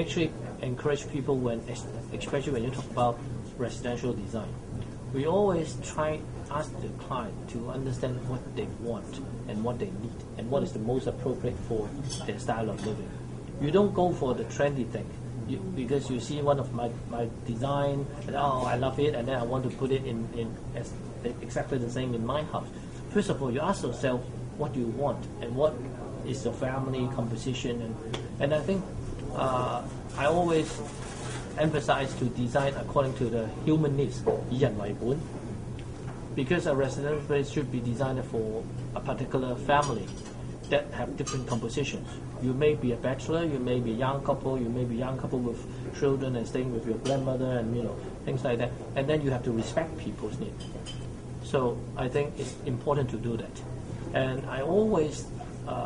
actually encourage people especially when you talk about residential design. We always try ask the client to understand what they want and what they need and what is the most appropriate for their style of living. You don't go for the trendy thing because you see one of my design and I love it, and then I want to put it in as exactly the same in my house. First of all, you ask yourself what you want and what is your family composition, and I think I always emphasize to design according to the human needs, 以人為本, because a residential place should be designed for a particular family that have different compositions. You may be a bachelor, you may be a young couple, you may be a young couple with children and staying with your grandmother and things like that. And then you have to respect people's needs. So I think it's important to do that. And I always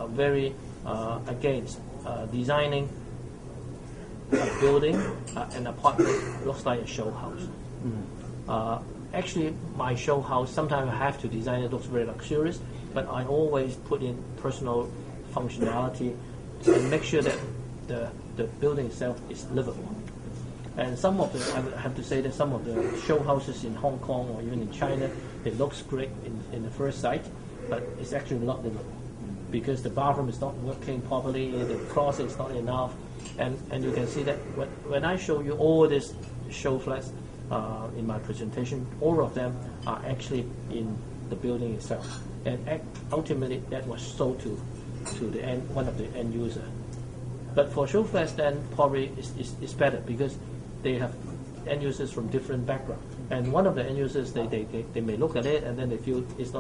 very against designing a building, an apartment looks like a show house. Actually, my show house, sometimes I have to design it looks very luxurious, but I always put in personal functionality and make sure that the building itself is livable. And some of the, I have to say that some of the show houses in Hong Kong or even in China, it looks great in the first sight, but it's actually not livable because the bathroom is not working properly, the closet is not enough, and you can see that when I show you all these show flats in my presentation, all of them are actually in the building itself, and ultimately that was sold to the one of the end user. But for show flats, then probably is better because they have end users from different backgrounds, and one of the end users they may look at it and then they feel it's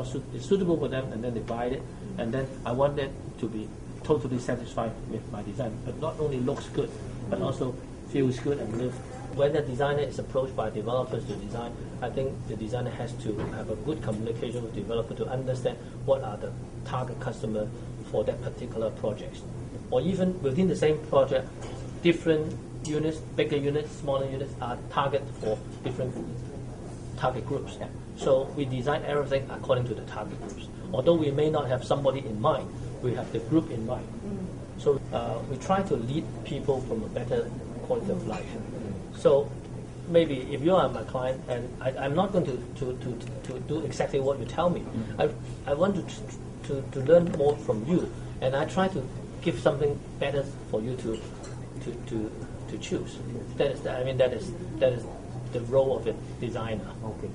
suitable for them, and then they buy it, and then I want them to be totally satisfied with my design. But not only looks good, but also feels good and live. When the designer is approached by developers to design, I think the designer has to have a good communication with the developer to understand what are the target customer for that particular project. Or even within the same project, different units, bigger units, smaller units are target for different target groups. Yeah. So we design everything according to the target groups. Although we may not have somebody in mind, we have the group in mind. So we try to lead people from a better quality of life. So maybe if you are my client, and I'm not going to do exactly what you tell me. I want to learn more from you, and I try to give something better for you to choose. That is the role of a designer. Okay.